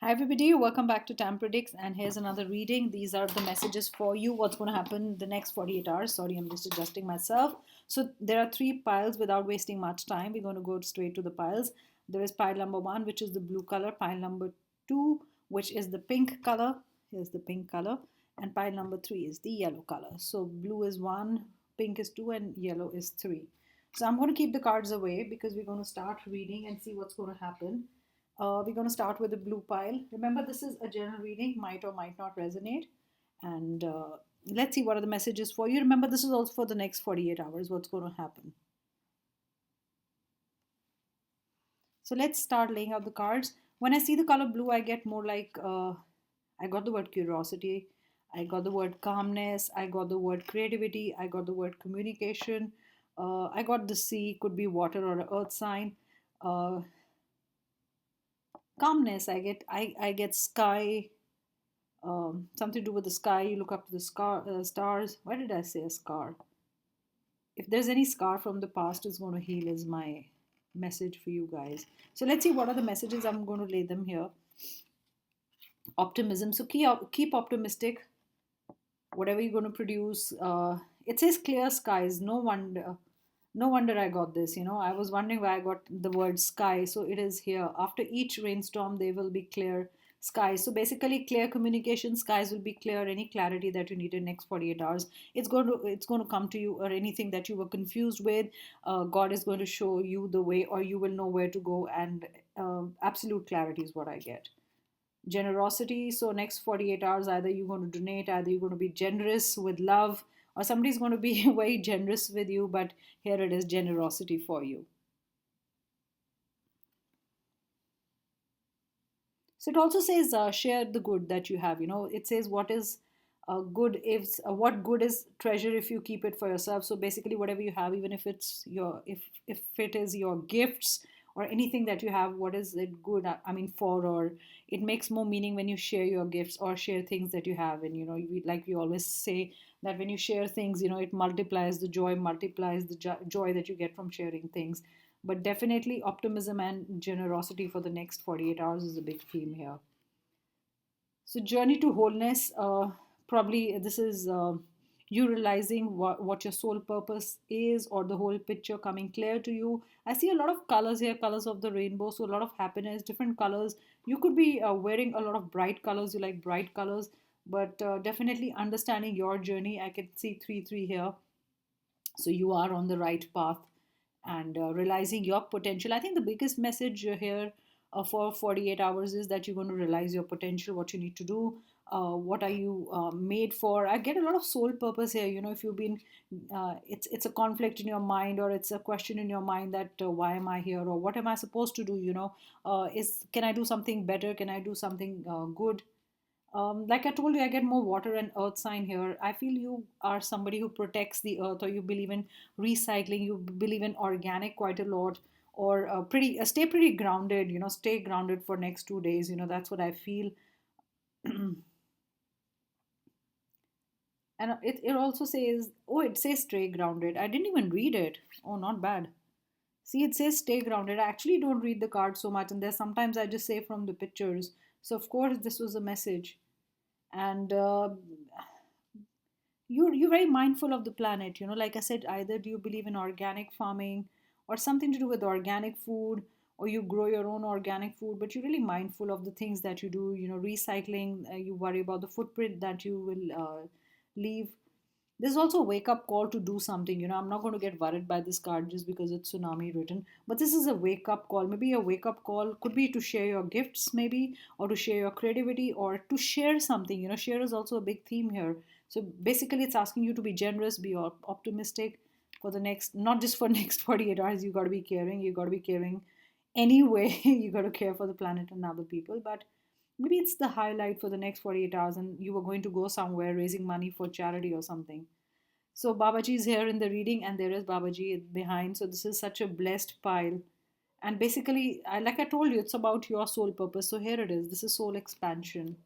Hi everybody, welcome back to tampredicts, and here's another reading. These are the messages for you, what's going to happen the next 48 hours. Sorry, I'm just adjusting myself. So there are three piles. Without wasting much time, we're going to go straight to the piles. There is pile number one, which is the blue color, pile number two, which is the pink color. Here's the pink color, and pile number three is the yellow color. So blue is one, pink is two, and yellow is three. So I'm going to keep the cards away because we're going to start reading and see what's going to happen. We're going to start with the blue pile. Remember, this is a general reading, might or might not resonate. And let's see what are the messages for you. Remember, this is also for the next 48 hours, what's going to happen. So let's start laying out the cards. When I see the color blue, I get more like, I got the word curiosity, I got the word calmness, I got the word creativity, I got the word communication, I got the sea, could be water or an earth sign. Uh, Calmness, I get sky, something to do with the sky. You look up to the stars. Why did I say a scar? If there's any scar from the past is going to heal, is my message for you guys. So let's see what are the messages. I'm going to lay them here. Optimism. So keep optimistic. Whatever you're going to produce. It says clear skies. No wonder I got this. I was wondering why I got the word sky. So it is here. After each rainstorm, there will be clear skies. So basically, clear communication, skies will be clear. Any clarity that you need in next 48 hours, it's going to come to you. Or anything that you were confused with, God is going to show you the way, or you will know where to go. And absolute clarity is what I get. Generosity. So next 48 hours, either you're going to donate, either you're going to be generous with love, or somebody's going to be very generous with you. But here it is, generosity for you. So it also says, share the good that you have. It says what is good, if what good is treasure if you keep it for yourself. So basically, whatever you have, even if it's your if it is your gifts or anything that you have, what is it good? I mean, for, or it makes more meaning when you share your gifts or share things that you have. And like we always say that when you share things, it multiplies the joy, multiplies the joy that you get from sharing things. But definitely, optimism and generosity for the next 48 hours is a big theme here. So, journey to wholeness, probably this is you realizing what your soul purpose is, or the whole picture coming clear to you. I see a lot of colors here, colors of the rainbow, so a lot of happiness, different colors. You could be wearing a lot of bright colors, you like bright colors, but definitely understanding your journey. I can see 3 3 here. So, you are on the right path and realizing your potential. I think the biggest message here for 48 hours is that you're going to realize your potential, what you need to do, what are you made for. I get a lot of soul purpose here. If you've been, it's a conflict in your mind, or it's a question in your mind that why am I here, or what am I supposed to do? Is can I do something better? Can I do something good? Like I told you, I get more water and earth sign here. I feel you are somebody who protects the earth, or you believe in recycling, you believe in organic quite a lot, or stay pretty grounded, stay grounded for next 2 days. That's what I feel. And it also says, oh, it says stay grounded. I didn't even read it. Oh, not bad. See, it says stay grounded. I actually don't read the card so much, and there's sometimes I just say from the pictures. So, of course, this was a message. And you're very mindful of the planet. Like I said, either do you believe in organic farming or something to do with organic food, or you grow your own organic food, but you're really mindful of the things that you do. Recycling, you worry about the footprint that you will leave. There's also a wake up call to do something. I'm not going to get worried by this card just because it's tsunami written, but this is a wake up call. Maybe a wake up call could be to share your gifts, maybe, or to share your creativity, or to share something. Share is also a big theme here. So basically, it's asking you to be generous, be optimistic for the next, not just for next 48 hours. You got to be caring. You got to be caring anyway. You got to care for the planet and other people, but maybe it's the highlight for the next 48 hours, and you were going to go somewhere raising money for charity or something. So Babaji is here in the reading, and there is Babaji behind. So this is such a blessed pile. And basically, like I told you, it's about your soul purpose. So here it is. This is soul expansion.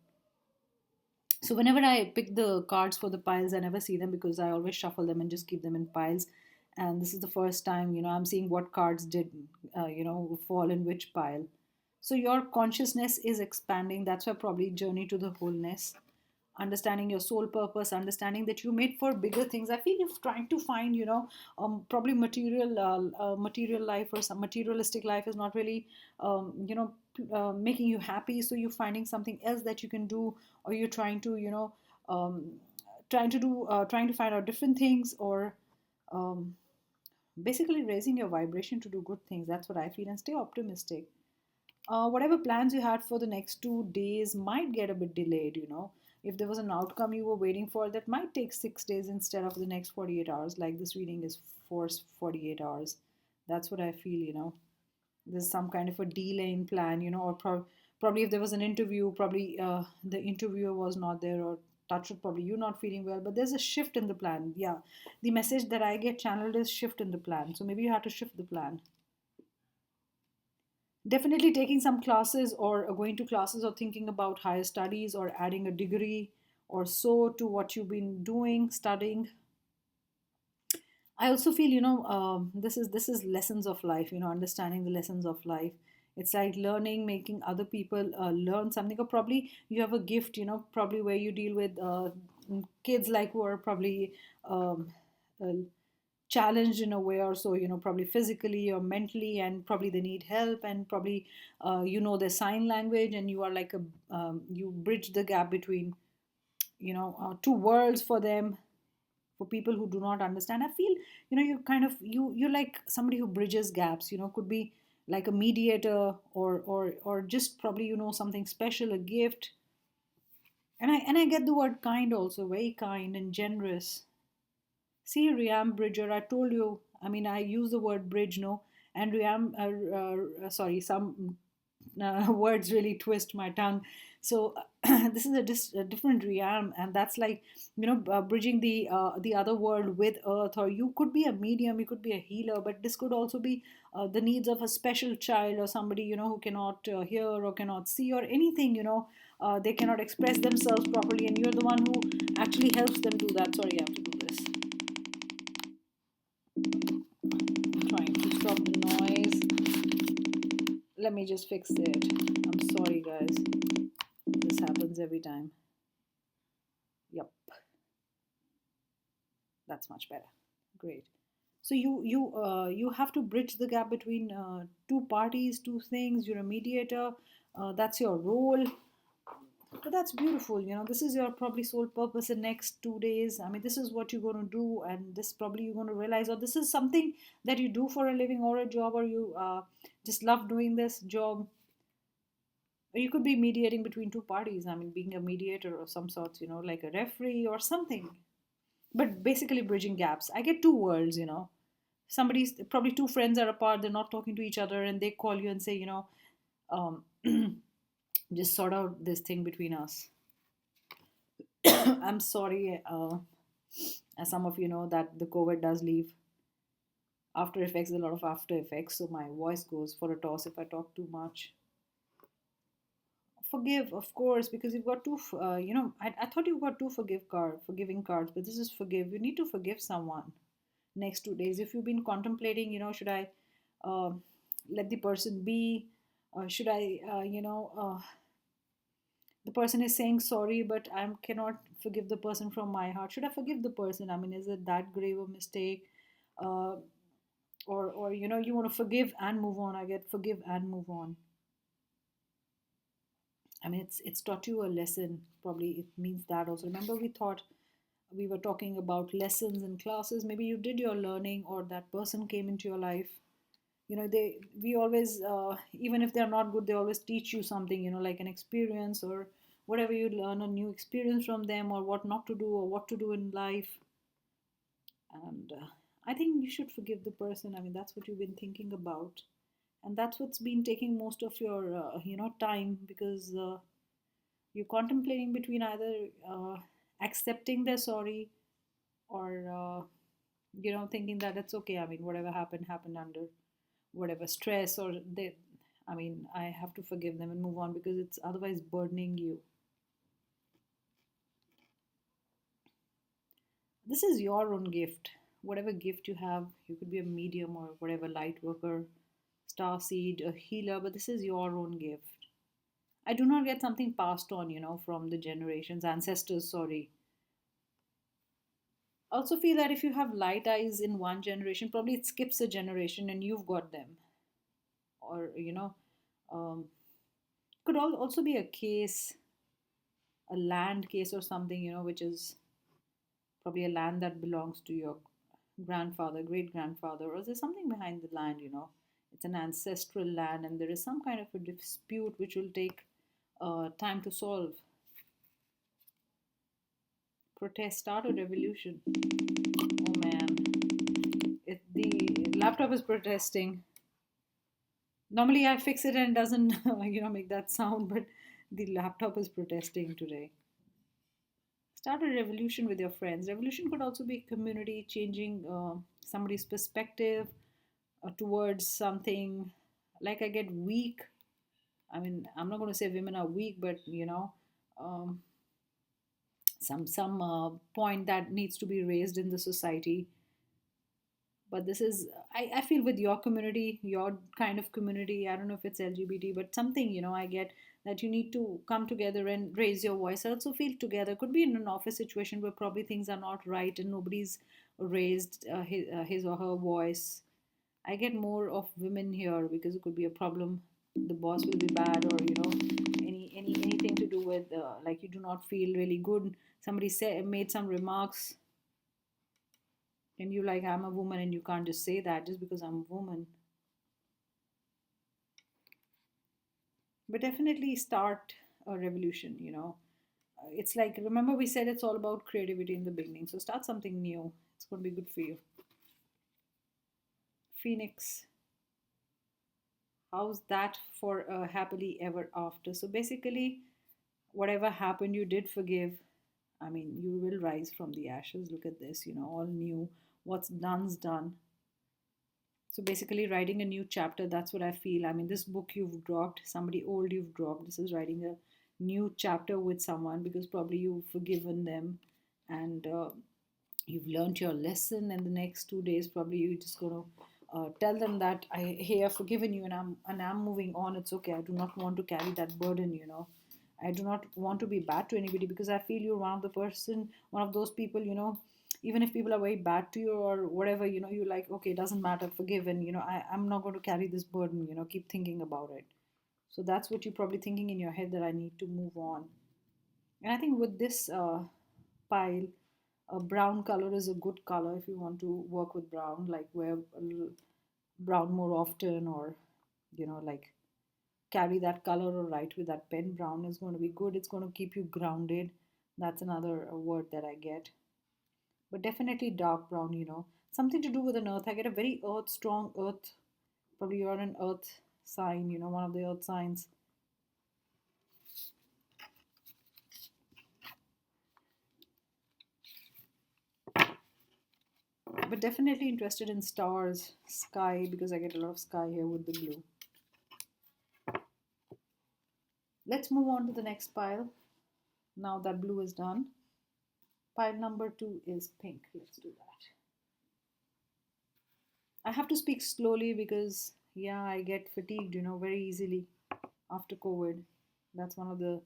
So whenever I pick the cards for the piles, I never see them because I always shuffle them and just keep them in piles. And this is the first time, I'm seeing what cards did, fall in which pile. So your consciousness is expanding. That's why probably journey to the wholeness, understanding your soul purpose, understanding that you made for bigger things. I feel you're trying to find, probably material life or some materialistic life is not really, making you happy. So you're finding something else that you can do, or you're trying to, um, trying to find out different things, or um, basically raising your vibration to do good things. That's what I feel, and stay optimistic. Whatever plans you had for the next 2 days might get a bit delayed, if there was an outcome you were waiting for, that might take 6 days instead of the next 48 hours, like this reading is for 48 hours. That's what I feel, there's some kind of a delay in plan, or probably if there was an interview, probably the interviewer was not there, or touch wood, probably you're not feeling well, but there's a shift in the plan. Yeah, the message that I get channeled is shift in the plan, so maybe you have to shift the plan. Definitely taking some classes, or going to classes, or thinking about higher studies, or adding a degree or so to what you've been doing, studying. I also feel, this is lessons of life, understanding the lessons of life. It's like learning, making other people learn something, or probably you have a gift, probably where you deal with kids, like who are probably um, uh, challenged in a way or so, probably physically or mentally, and probably they need help, and probably their sign language, and you are like you bridge the gap between, two worlds for them, for people who do not understand. I feel, you kind of, you're like somebody who bridges gaps, could be like a mediator, or just probably, something special, a gift. And I get the word kind also, very kind and generous. See, Riam Bridger, I told you, I mean, I use the word bridge, no? And Riam, sorry, some words really twist my tongue. So this is a different Riam, and that's like, bridging the other world with Earth, or you could be a medium, you could be a healer, but this could also be the needs of a special child, or somebody, who cannot hear or cannot see, or anything, they cannot express themselves properly, and you're the one who actually helps them do that. Sorry, I have to do this. Trying to stop the noise. Let me just fix it. I'm sorry, guys. This happens every time. Yep, that's much better. Great. So you have to bridge the gap between two parties, two things. You're a mediator. That's your role. But that's beautiful. This is your probably sole purpose in next 2 days. I mean, this is what you're going to do, and this probably you're going to realize, or this is something that you do for a living or a job, or you just love doing this job. Or you could be mediating between two parties. I mean, being a mediator of some sorts, like a referee or something. But basically bridging gaps. I get two worlds, Somebody's probably two friends are apart, they're not talking to each other, and they call you and say, um, just sort out this thing between us. I'm sorry, as some of you know, that the COVID does leave after effects, a lot of after effects. So my voice goes for a toss if I talk too much. Forgive, of course, because you've got two. I thought you've got two forgiving cards, but this is forgive. You need to forgive someone next 2 days. If you've been contemplating, should I uh, let the person be? Should I, the person is saying sorry, but I cannot forgive the person from my heart. Should I forgive the person? I mean, is it that grave a mistake? Uh, or you want to forgive and move on. I get forgive and move on. I mean, it's taught you a lesson. Probably it means that also. Remember, we thought we were talking about lessons in classes. Maybe you did your learning, or that person came into your life. They we always, even if they're not good, they always teach you something. Like an experience, or whatever, you learn a new experience from them, or what not to do, or what to do in life. And I think you should forgive the person. I mean, that's what you've been thinking about, and that's what's been taking most of your time, because you're contemplating between either accepting their sorry, or thinking that it's okay. I mean, whatever happened under whatever stress, or they, I mean, I have to forgive them and move on, because it's otherwise burdening you. This is your own gift. Whatever gift you have, you could be a medium or whatever, light worker, star seed, a healer, but this is your own gift. I do not get something passed on, from the generations, ancestors, sorry. I also feel that if you have light eyes in one generation, probably it skips a generation and you've got them. Or, could also be a case, a land case or something, which is probably a land that belongs to your grandfather, great grandfather, or there's something behind the land. It's an ancestral land, and there is some kind of a dispute which will take time to solve. Protest, start a revolution. Oh man, the laptop is protesting. Normally I fix it and it doesn't, make that sound, but the laptop is protesting today. Start a revolution with your friends. Revolution could also be community changing somebody's perspective towards something. Like I get weak. I mean, I'm not going to say women are weak, but um, some point that needs to be raised in the society. But this is, I feel, with your community, your kind of community, I don't know if it's LGBT, but something, I get that you need to come together and raise your voice. I also feel together could be in an office situation where probably things are not right and nobody's raised his or her voice. I get more of women here because it could be a problem. The boss will be bad, or anything to do with like you do not feel really good. Somebody made some remarks, and you like, I'm a woman, and you can't just say that just because I'm a woman. But definitely start a revolution. It's like, remember we said it's all about creativity in the beginning. So start something new. It's going to be good for you. Phoenix. How's that for a happily ever after? So basically, whatever happened, you did forgive. I mean, you will rise from the ashes. Look at this, all new. What's done's done. So basically, writing a new chapter, that's what I feel. I mean, this book you've dropped, somebody old you've dropped. This is writing a new chapter with someone because probably you've forgiven them, and you've learned your lesson. And the next 2 days, probably you're just going to tell them that hey, I've forgiven you, and I'm moving on. It's okay. I do not want to carry that burden. I do not want to be bad to anybody because I feel you're one of those people. Even if people are very bad to you or whatever, you're like, okay, it doesn't matter, forgive, and I'm not going to carry this burden. Keep thinking about it. So that's what you're probably thinking in your head, that I need to move on. And I think with this pile, a brown color is a good color if you want to work with brown, like wear a little brown more often, or like carry that color or write with that pen. Brown is going to be good. It's going to keep you grounded. That's another word that I get. But definitely dark brown, something to do with an earth. I get a very earth, strong earth. Probably you're an earth sign, one of the earth signs. But definitely interested in stars, sky, because I get a lot of sky here with the blue. Let's move on to the next pile. Now that blue is done. Pile number 2 is pink. Let's do that. I have to speak slowly because, yeah, I get fatigued, very easily after COVID. That's one of the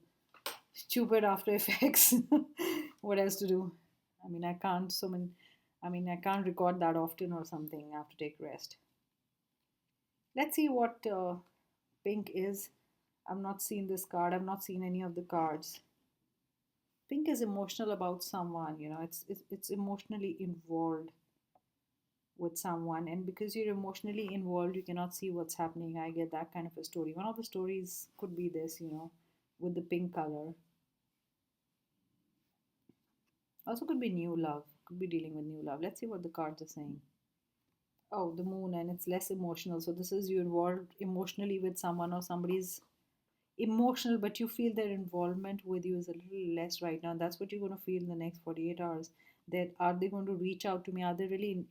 stupid after effects. What else to do? I mean, I can't record that often or something. I have to take rest. Let's see what pink is. I've not seen this card. I've not seen any of the cards. Pink is emotional about someone. It's emotionally involved with someone, and because you're emotionally involved, you cannot see what's happening. I get that kind of a story. One of the stories could be this, with the pink color. Also could be new love. Could be dealing with new love. Let's see what the cards are saying. Oh, the moon, and it's less emotional. So this is you involved emotionally with someone, or somebody's emotional, but you feel their involvement with you is a little less right now. That's what you're going to feel in the next 48 hours. That are they going to reach out to me? Are they really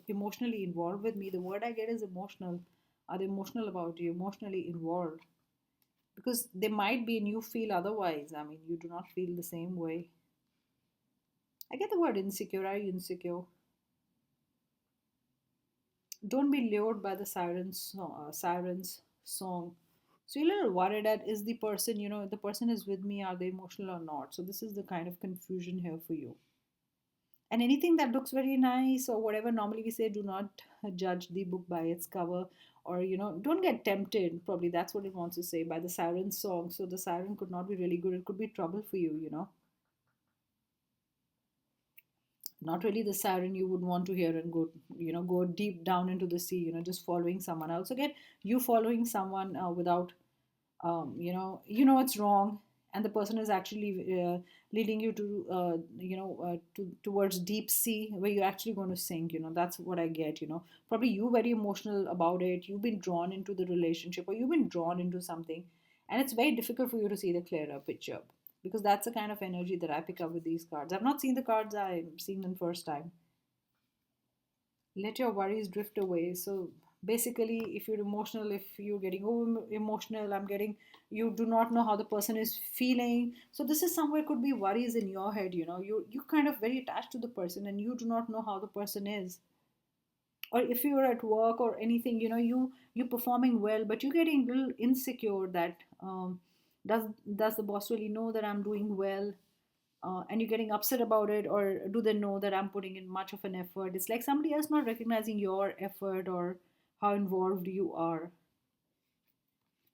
emotionally involved with me? The word I get is emotional. Are they emotional about you? Emotionally involved? Because they might be, and you feel otherwise. I mean, you do not feel the same way. I get the word insecure. Are you insecure? Don't be lured by the sirens song. So you're a little worried that is the person, the person is with me, are they emotional or not? So this is the kind of confusion here for you. And anything that looks very nice or whatever, normally we say do not judge the book by its cover, or don't get tempted, probably that's what it wants to say, by the siren song. So the siren could not be really good, it could be trouble for you. Not really the siren you would want to hear and go deep down into the sea, just following someone. I also get you following someone without it's wrong, and the person is actually leading you to towards deep sea where you're actually going to sink. That's what I get. Probably you very emotional about it, you've been drawn into the relationship, or you've been drawn into something, and it's very difficult for you to see the clearer picture, because that's the kind of energy that I pick up with these cards. I've not seen the cards, I'm seeing them first time. Let your worries drift away. So basically, if you're emotional, if you're getting over emotional, I'm getting, you do not know how the person is feeling. So this is somewhere could be worries in your head. You kind of very attached to the person and you do not know how the person is. Or if you're at work or anything, you performing well, but you're getting a little insecure that does does the boss really know that I'm doing well? And you're getting upset about it, or do they know that I'm putting in much of an effort? It's like somebody else not recognizing your effort or how involved you are.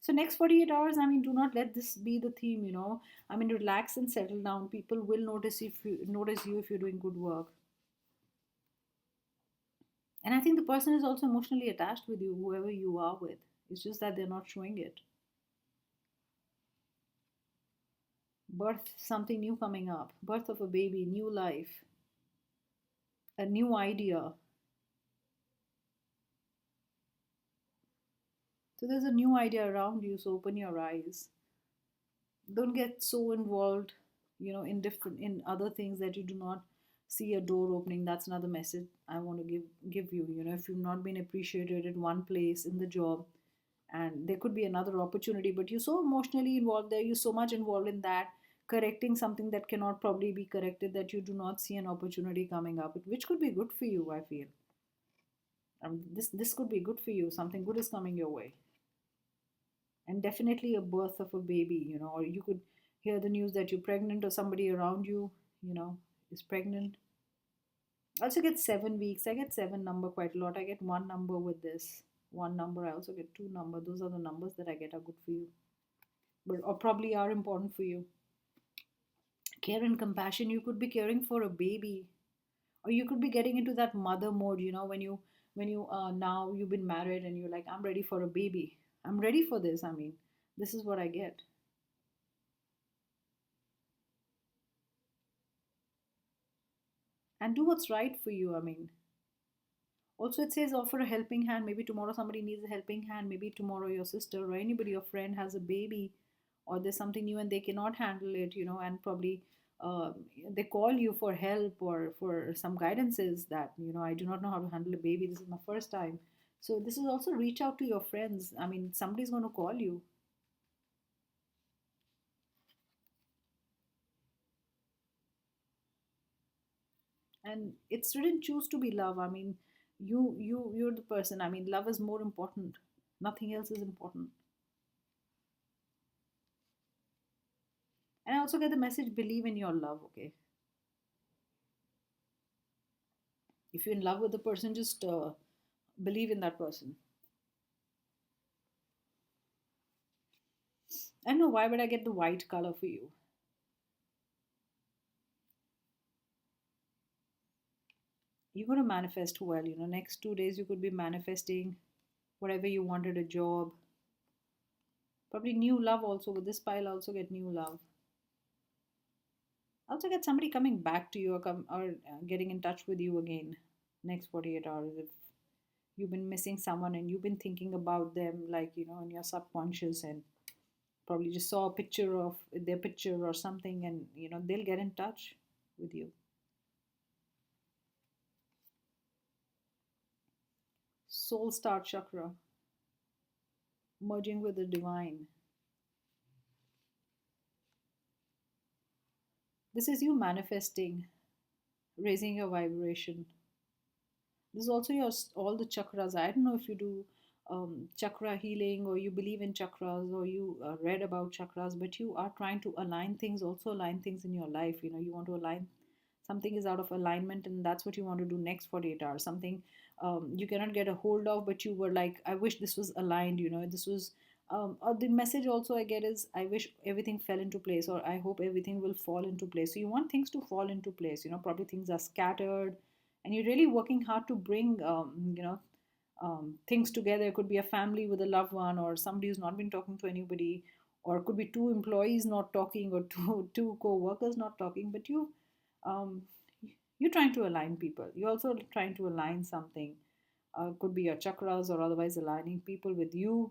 So next 48 hours, I mean, do not let this be the theme. I mean, relax and settle down. People will notice you if you're doing good work. And I think the person is also emotionally attached with you, whoever you are with. It's just that they're not showing it. Birth, something new coming up, birth of a baby, new life, a new idea. So there's a new idea around you, so open your eyes. Don't get so involved, in other things that you do not see a door opening. That's another message I want to give you. If you've not been appreciated in one place in the job, and there could be another opportunity, but you're so emotionally involved there, you're so much involved in that, correcting something that cannot probably be corrected, that you do not see an opportunity coming up, which could be good for you, I feel. This could be good for you, something good is coming your way. And definitely a birth of a baby, or you could hear the news that you're pregnant, or somebody around you, is pregnant. I also get 7 weeks. I get seven number quite a lot. I get one number with this. One number. I also get two number. Those are the numbers that I get are good for you, but or probably are important for you. Care and compassion. You could be caring for a baby, or you could be getting into that mother mode. When you now you've been married and you're like, I'm ready for a baby. I'm ready for this. I mean, this is what I get. And do what's right for you. I mean, also it says offer a helping hand. Maybe tomorrow somebody needs a helping hand. Maybe tomorrow your sister or anybody, your friend has a baby, or there's something new and they cannot handle it, and probably uh, they call you for help or for some guidances that, I do not know how to handle a baby. This is my first time. So this is also reach out to your friends. I mean, somebody's going to call you. And it's written choose to be love. I mean, you're the person. I mean, love is more important. Nothing else is important. And I also get the message believe in your love, okay? If you're in love with the person, just believe in that person. I don't know why, but I get the white color for you. You're going to manifest well. Next 2 days, you could be manifesting whatever you wanted, a job. Probably new love also. With this pile, I also get new love. I also get somebody coming back to you, or getting in touch with you again next 48 hours. If you've been missing someone and you've been thinking about them, like, in your subconscious, and probably just saw a picture of their picture or something, and they'll get in touch with you. Soul star chakra, merging with the divine. This is you manifesting, raising your vibration. This is also your all the chakras. I don't know if you do chakra healing, or you believe in chakras, or you read about chakras, but you are trying to align things, also align things in your life. You want to align something is out of alignment, and that's what you want to do next 48 hours. Something you cannot get a hold of, but you were like, I wish this was aligned. This was or the message also I get is, I wish everything fell into place, or I hope everything will fall into place. So you want things to fall into place. Probably things are scattered, and you're really working hard to bring things together. It could be a family with a loved one, or somebody who's not been talking to anybody, or it could be two employees not talking, or two co-workers not talking. But um, you're trying to align people. You're also trying to align something. Could be your chakras, or otherwise aligning people with you.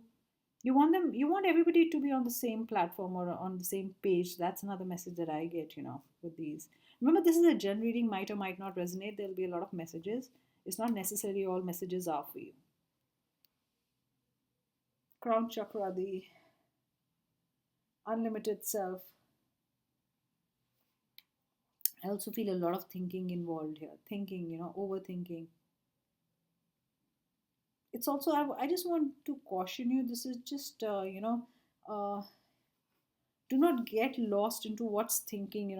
You want everybody to be on the same platform or on the same page. That's another message that I get, with these. Remember, this is a gen reading, might or might not resonate. There'll be a lot of messages. It's not necessarily all messages are for you. Crown chakra, the unlimited self. I also feel a lot of thinking involved here. Thinking, overthinking. It's also, I just want to caution you. This is just, uh, do not get lost into what's thinking,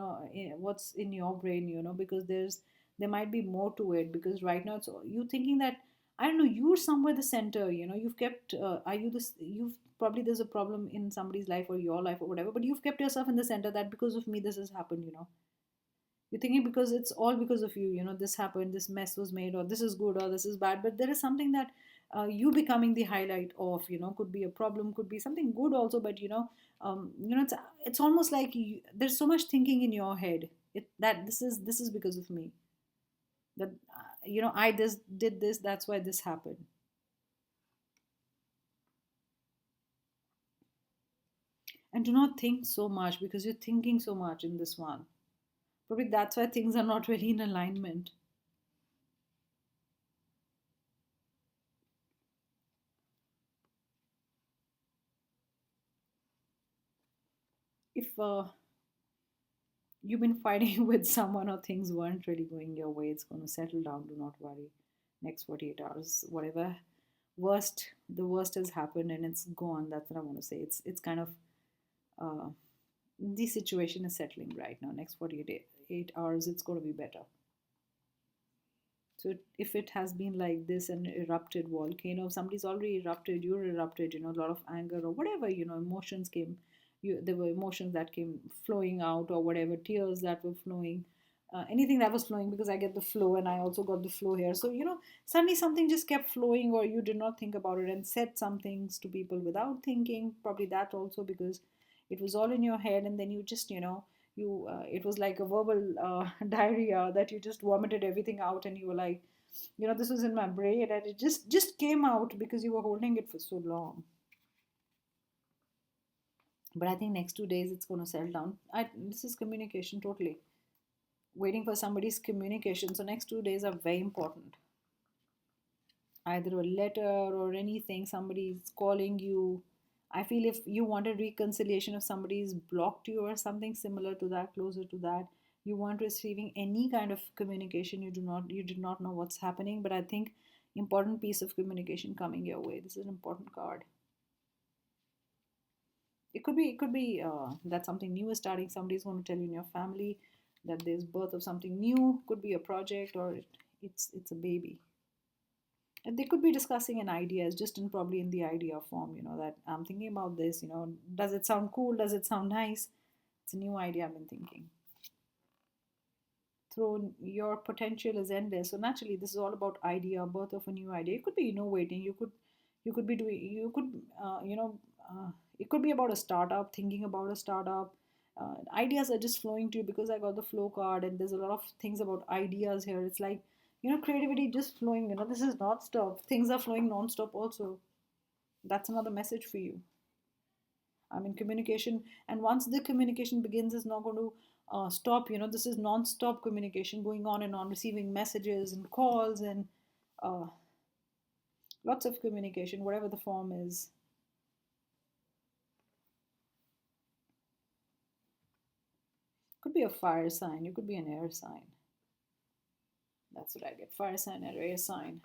what's in your brain, because there might be more to it. Because right now it's you thinking that, I don't know, you're somewhere the center. You've kept are you this you've probably, there's a problem in somebody's life or your life or whatever, but you've kept yourself in the center, that because of me this has happened. You're thinking because it's all because of you. This happened, this mess was made, or this is good, or this is bad. But there is something that you becoming the highlight of. Could be a problem, could be something good also. But it's almost like there's so much thinking in your head. That this is because of me. That I this did this. That's why this happened. And do not think so much, because you're thinking so much in this one. Probably that's why things are not really in alignment. If you've been fighting with someone, or things weren't really going your way, it's going to settle down. Do not worry. Next 48 hours, whatever the worst has happened and it's gone. That's what I want to say. It's kind of uh, the situation is settling right now. Next 48 hours, it's going to be better. So if it has been like this, an erupted volcano, somebody's already erupted, you're erupted, a lot of anger or whatever, emotions came. There were emotions that came flowing out, or whatever, tears that were flowing, anything that was flowing, because I get the flow and I also got the flow here. So, suddenly something just kept flowing, or you did not think about it and said some things to people without thinking. Probably that also, because it was all in your head, and then you just, it was like a verbal diarrhea, that you just vomited everything out, and you were like, this was in my brain, and it just came out because you were holding it for so long. But I think next 2 days it's going to settle down. This is communication totally, waiting for somebody's communication. So next 2 days are very important. Either a letter or anything, somebody's calling you. I feel if you want a reconciliation, if somebody's blocked you or something similar to that, closer to that, you want receiving any kind of communication, you did not know what's happening. But I think important piece of communication coming your way. This is an important card. It could be that something new is starting. Somebody's going to tell you in your family that there's birth of something new. Could be a project, or it's a baby. And they could be discussing an idea, just in probably in the idea form, that I'm thinking about this, does it sound cool? Does it sound nice? It's a new idea I've been thinking. Through your potential is endless. So naturally, this is all about idea, birth of a new idea. It could be innovating. You could be doing. You could it could be about a startup. Thinking about a startup. Ideas are just flowing to you because I got the flow card, and there's a lot of things about ideas here. It's like creativity just flowing. This is non-stop. Things are flowing non-stop also. That's another message for you. I mean, communication, and once the communication begins, it's not going to stop. This is non-stop communication going on and on, receiving messages and calls, and uh, lots of communication, whatever the form is. Could be a fire sign, you could be an air sign. That's what I get. Fire sign and air sign.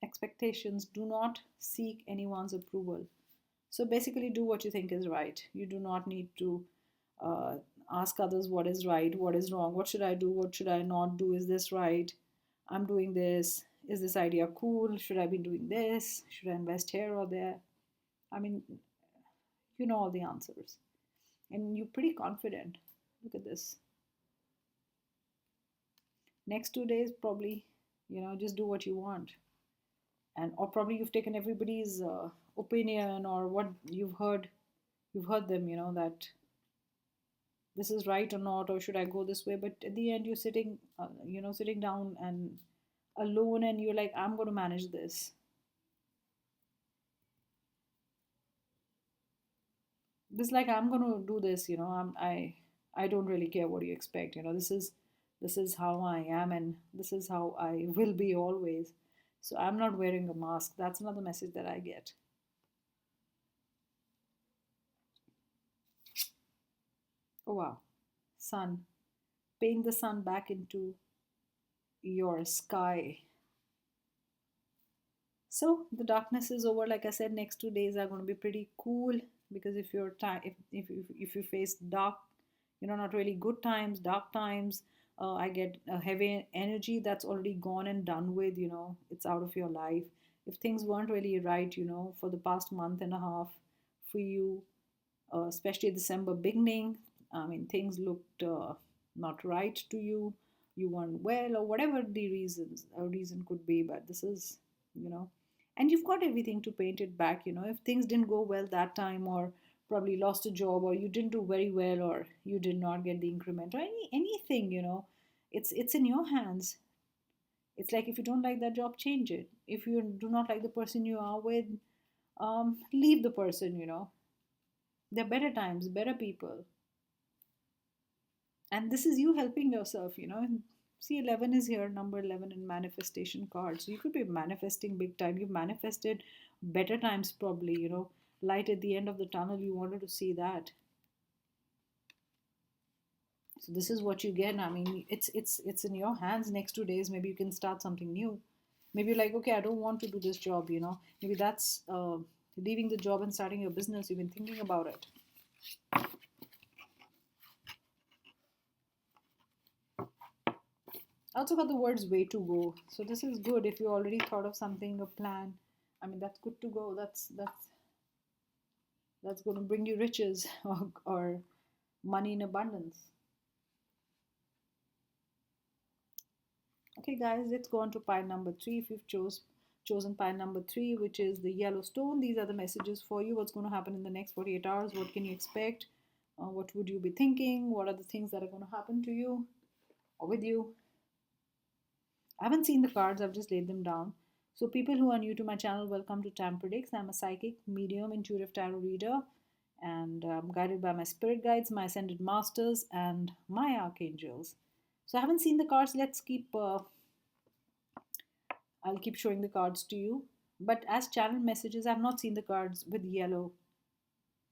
Expectations. Do not seek anyone's approval. So basically, do what you think is right. You do not need to uh, ask others what is right, what is wrong, what should I do, what should I not do, is this right? I'm doing this. Is this idea cool? Should I be doing this? Should I invest here or there? I mean, you know all the answers. And you're pretty confident. Look at this. Next 2 days, probably, just do what you want. And or probably you've taken everybody's opinion or what you've heard them, that this is right or not, or should I go this way? But at the end, you're sitting down and alone, and you're like, I'm going to manage this. This like I'm going to do this. I don't really care what you expect. This is how I am, and this is how I will be always. So I'm not wearing a mask. That's another message that I get. Oh wow, sun, paying the sun back into your sky. So the darkness is over. Like I said, next 2 days are going to be pretty cool, because if you're if you face dark, not really good times, dark times, I get a heavy energy that's already gone and done with. It's out of your life. If things weren't really right, for the past month and a half for you, especially December beginning. I mean, things looked not right to you. You weren't well, or whatever the reason could be. But this is, you know, and you've got everything to paint it back. If things didn't go well that time, or probably lost a job, or you didn't do very well, or you did not get the increment, or anything, it's in your hands. It's like, if you don't like that job, change it. If you do not like the person you are with, leave the person. There are better times, better people. And this is you helping yourself. See, 11 is here, number 11 in manifestation card. So you could be manifesting big time. You've manifested better times, probably. Light at the end of the tunnel. You wanted to see that. So this is what you get. I mean, it's in your hands. Next 2 days, maybe you can start something new. Maybe you're like, okay, I don't want to do this job. Maybe that's leaving the job and starting your business. You've been thinking about it. I also got the words way to go. So this is good if you already thought of something, a plan. I mean, that's good to go. That's going to bring you riches, or money in abundance. Okay, guys, let's go on to pile number three. If you've chosen pile number three, which is the yellow stone, these are the messages for you. What's going to happen in the next 48 hours? What can you expect? What would you be thinking? What are the things that are going to happen to you or with you? I haven't seen the cards, I've just laid them down. So, people who are new to my channel, welcome to Tampredicts. I'm a psychic, medium, intuitive tarot reader, and I'm guided by my spirit guides, my ascended masters, and my archangels. So, I haven't seen the cards. I'll keep showing the cards to you. But as channel messages, I've not seen the cards with yellow.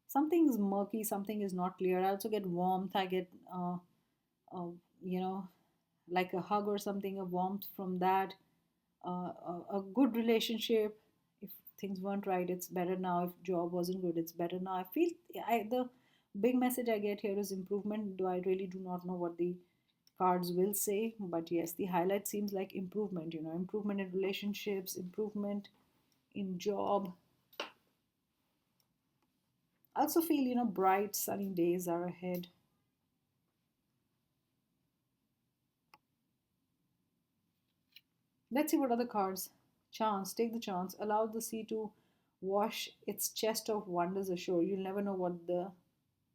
Something is murky, something is not clear. I also get warmth. I get, uh, you know, like a hug or something, a warmth from that. A good relationship. If things weren't right, it's better now. If job wasn't good, it's better now. I feel the big message I get here is improvement. Though I really do not know what the cards will say, but yes, the highlight seems like improvement. Improvement in relationships, improvement in job. I also feel bright sunny days are ahead. Let's see what other cards. Chance, take the chance. Allow the sea to wash its chest of wonders ashore. You'll never know what the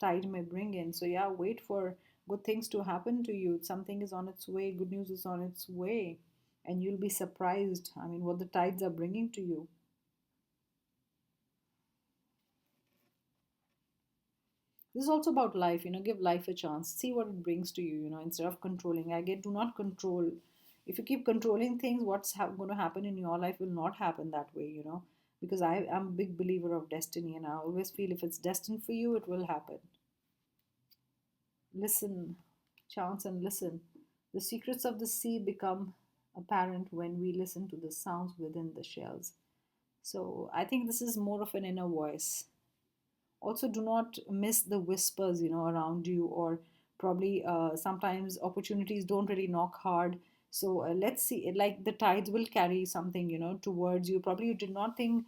tide may bring in. So, yeah, wait for good things to happen to you. Something is on its way, good news is on its way, and you'll be surprised. I mean, what the tides are bringing to you. This is also about life. Give life a chance, see what it brings to you, instead of controlling. I get, do not control. If you keep controlling things, what's going to happen in your life will not happen that way, because I am a big believer of destiny, and I always feel if it's destined for you, it will happen. Listen, chance and listen. The secrets of the sea become apparent when we listen to the sounds within the shells. So I think this is more of an inner voice. Also, do not miss the whispers, around you, or probably sometimes opportunities don't really knock hard. So let's see, like the tides will carry something, towards you. Probably you did not think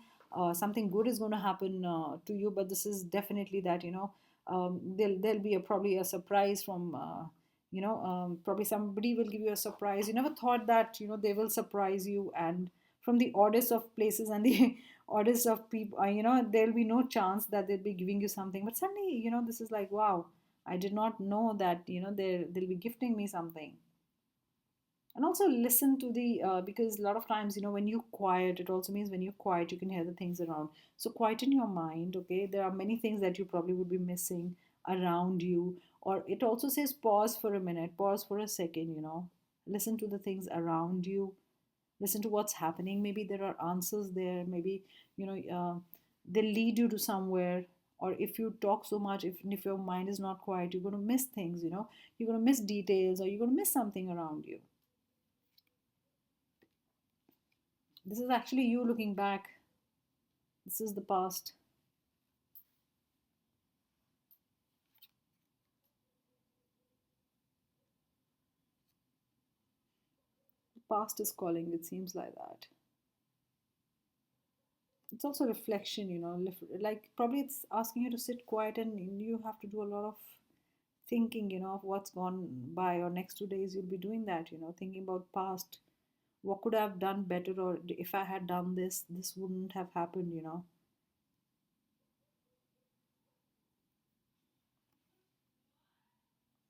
something good is going to happen to you, but this is definitely that, there'll be probably a surprise from probably somebody will give you a surprise. You never thought that they will surprise you, and from the oddest of places and the oddest of people, there'll be no chance that they'll be giving you something, but suddenly this is like, wow, I did not know that they'll be gifting me something. And also listen to the because a lot of times when you quiet, it also means when you quiet you can hear the things around. So quieten your mind, okay? There are many things that you probably would be missing around you. Or it also says pause for a minute, pause for a second, listen to the things around you, listen to what's happening. Maybe there are answers there. Maybe they lead you to somewhere. Or if you talk so much, if your mind is not quiet, you're going to miss things. You're going to miss details, or you're going to miss something around you. This is actually you looking back. This is the past. The past is calling, it seems like that. It's also reflection, like probably it's asking you to sit quiet, and you have to do a lot of thinking, of what's gone by. Or next 2 days you'll be doing that, thinking about past. What could I have done better? Or if I had done this, this wouldn't have happened.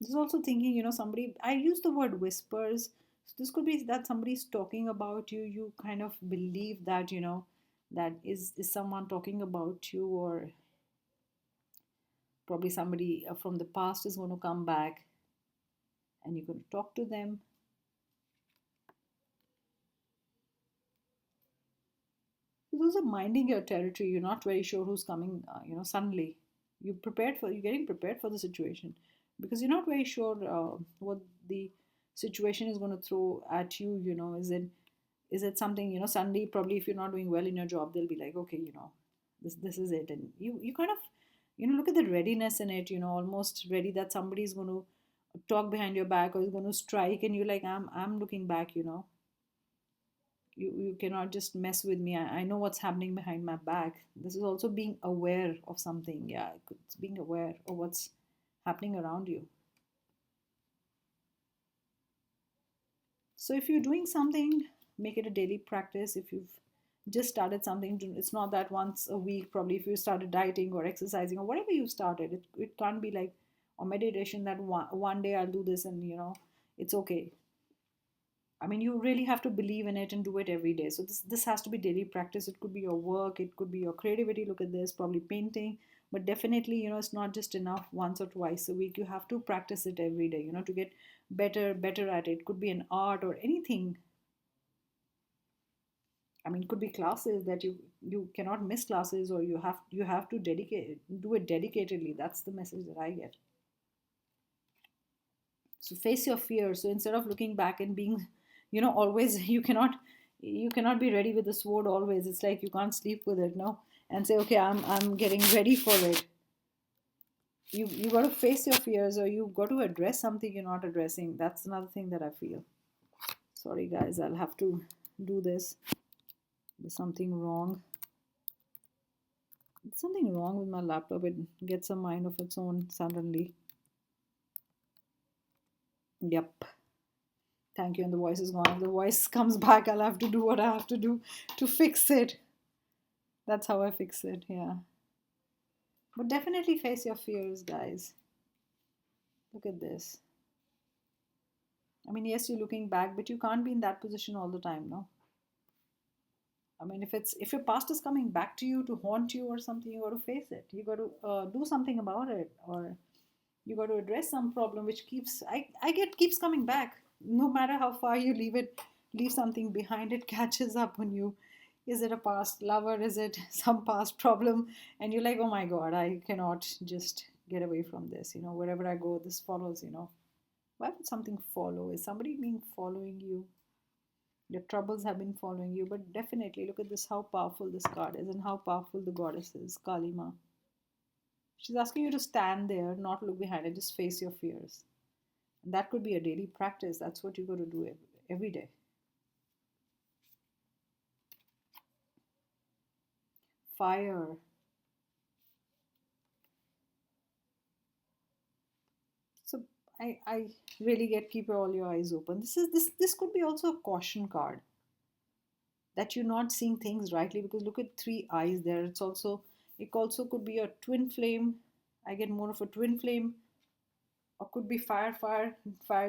This is also thinking, somebody, I use the word whispers. So this could be that somebody's talking about you. You kind of believe that, that is someone talking about you. Or probably somebody from the past is going to come back, and you're going to talk to them. Those are minding your territory. You're not very sure who's coming, suddenly. You're getting prepared for the situation, because you're not very sure what the situation is going to throw at you. Is it something, suddenly, probably if you're not doing well in your job, they'll be like, okay, this is it. And you kind of, look at the readiness in it, almost ready that somebody is going to talk behind your back, or is going to strike, and you're like, I'm looking back. You cannot just mess with me. I know what's happening behind my back. This is also being aware of something. Yeah, it's being aware of what's happening around you. So if you're doing something, make it a daily practice. If you've just started something, it's not that once a week. Probably if you started dieting or exercising or whatever you started, it can't be like, or meditation, that one day I'll do this, and it's okay. I mean, you really have to believe in it and do it every day. So this has to be daily practice. It could be your work, it could be your creativity. Look at this, probably painting, but definitely, it's not just enough once or twice a week. You have to practice it every day, to get better at it. Could be an art or anything. I mean, it could be classes that you cannot miss classes, or you have to do it dedicatedly. That's the message that I get. So face your fear. So instead of looking back and being always, you cannot be ready with the sword always. It's like you can't sleep with it, no, and say, okay, I'm getting ready for it. You got to face your fears, or you got to address something you're not addressing. That's another thing that I feel. Sorry guys, I'll have to do this. There's something wrong. There's something wrong with my laptop. It gets a mind of its own suddenly. Yep. Thank you. And the voice is gone. If the voice comes back, I'll have to do what I have to do to fix it. That's how I fix it. Yeah. But definitely face your fears, guys. Look at this. I mean, yes, you're looking back, but you can't be in that position all the time, no? I mean, if your past is coming back to you to haunt you or something, you got to face it. You got to do something about it, or you got to address some problem which keeps coming back. No matter how far you leave something behind, it catches up on you. Is it a past lover? Is it some past problem? And you're like, oh my god, I cannot just get away from this. Wherever I go, this follows. Why would something follow? Is somebody being following you? Your troubles have been following you, but definitely look at this, how powerful this card is and how powerful the goddess is, Kalima. She's asking you to stand there, not look behind, and just face your fears. And that could be a daily practice. That's what you got to do every day. Fire. So I really get, keep all your eyes open. This could be also a caution card, that you're not seeing things rightly, because look at three eyes there. It also could be a twin flame. I get more of a twin flame, or could be fire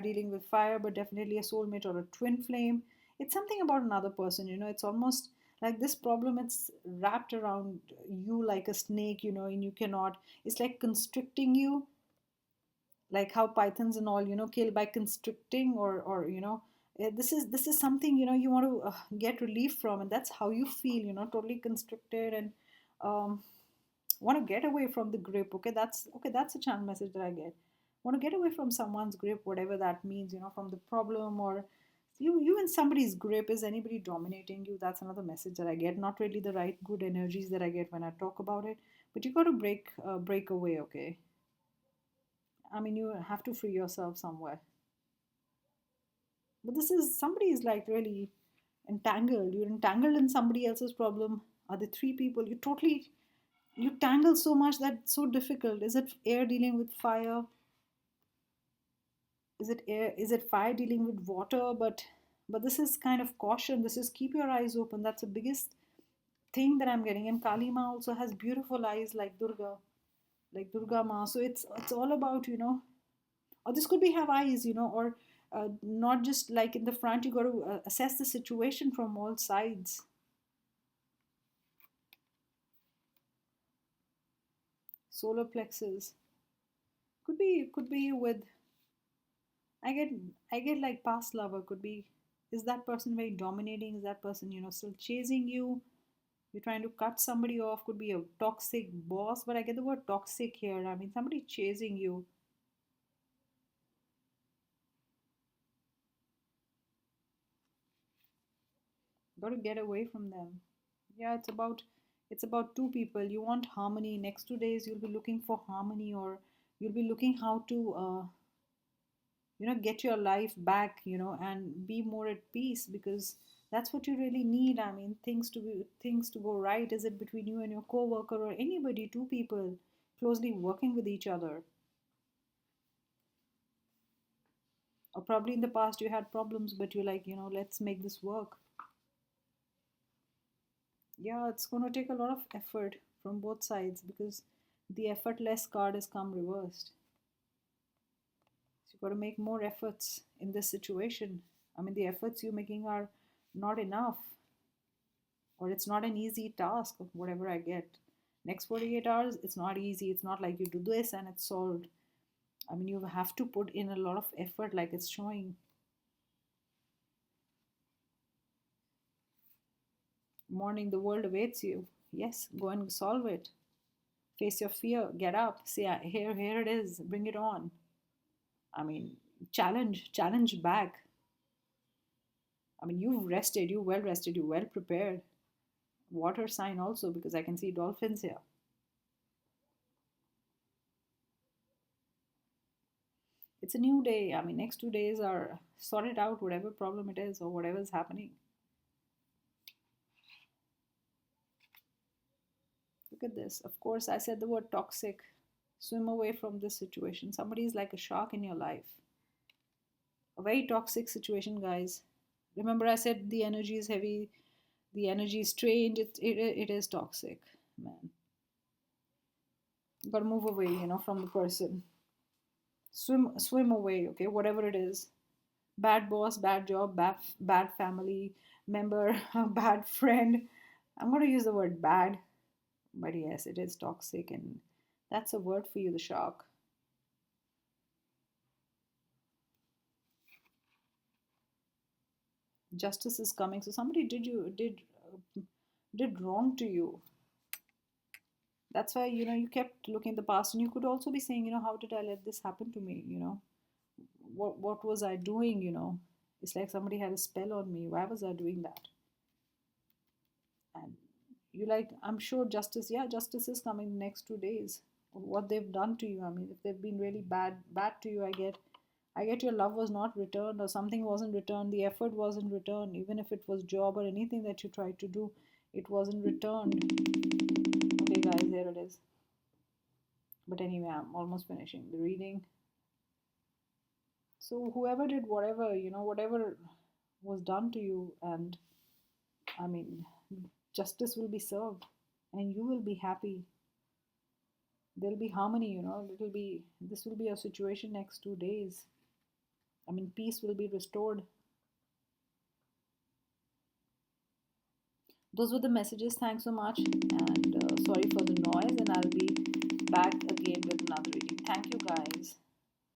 dealing with fire, but definitely a soulmate or a twin flame. It's something about another person. It's almost like this problem, it's wrapped around you like a snake, and you cannot, it's like constricting you, like how pythons and all kill by constricting, or this is something you want to get relief from, and that's how you feel, totally constricted, and um, want to get away from the grip. Okay, that's a channel message that I get. Want to get away from someone's grip, whatever that means, from the problem, or you in somebody's grip. Is anybody dominating you? That's another message that I get. Not really the right good energies that I get when I talk about it, but you got to break away. Okay, I mean, you have to free yourself somewhere. But this is, somebody is like really entangled. You're entangled in somebody else's problem. Are the three people? You tangle so much that it's so difficult. Is it air dealing with fire? Is it air? Is it fire dealing with water? But this is kind of caution. This is keep your eyes open. That's the biggest thing that I'm getting. And Kalima also has beautiful eyes like Durga Ma. So it's all about or this could be have eyes, or not just like in the front. You got to assess the situation from all sides. Solar plexus could be with, I get like past lover. Could be, is that person very dominating? Is that person still chasing you? You're trying to cut somebody off. Could be a toxic boss, but I get the word toxic here. I mean, somebody chasing you. Got to get away from them. Yeah, it's about two people. You want harmony. Next 2 days you'll be looking for harmony, or you'll be looking how to get your life back, and be more at peace, because that's what you really need. I mean, things to go right. Is it between you and your coworker, or anybody, two people closely working with each other? Or probably in the past you had problems, but you're like, let's make this work. Yeah, it's going to take a lot of effort from both sides, because the effortless card has come reversed. So you've got to make more efforts in this situation. I mean, the efforts you're making are not enough, or it's not an easy task, whatever I get. Next 48 hours, it's not easy. It's not like you do this and it's solved. I mean, you have to put in a lot of effort, like it's showing. Morning, the world awaits you. Yes, go and solve it. Face your fear. Get up. Say, here it is. Bring it on. I mean, challenge back. I mean, you've rested. You well rested. You well prepared. Water sign also, because I can see dolphins here. It's a new day. I mean, next 2 days are sort it out, whatever problem it is or whatever is happening. Look at this. Of course, I said the word toxic. Swim away from this situation. Somebody is like a shark in your life. A very toxic situation, guys. Remember, I said the energy is heavy, the energy is strained. It is toxic, man. You gotta move away, from the person. Swim away, okay, whatever it is. Bad boss, bad job, bad family member, bad friend. I'm gonna use the word bad, but yes, it is toxic, and that's a word for you, the shark. Justice is coming. So somebody did wrong to you. That's why, you kept looking at the past, and you could also be saying, how did I let this happen to me? What was I doing? It's like somebody had a spell on me. Why was I doing that? And you like, I'm sure justice, yeah, justice is coming the next 2 days. What they've done to you, I mean, if they've been really bad to you, I get your love was not returned, or something wasn't returned, the effort wasn't returned, even if it was job or anything that you tried to do, it wasn't returned. Okay, guys, here it is. But anyway, I'm almost finishing the reading. So whoever did whatever, whatever was done to you, and I mean, justice will be served, and you will be happy. There'll be harmony, it'll be this will be a situation next 2 days. I mean, peace will be restored. Those were the messages. Thanks so much, and sorry for the noise, and I'll be back again with another reading. Thank you, guys.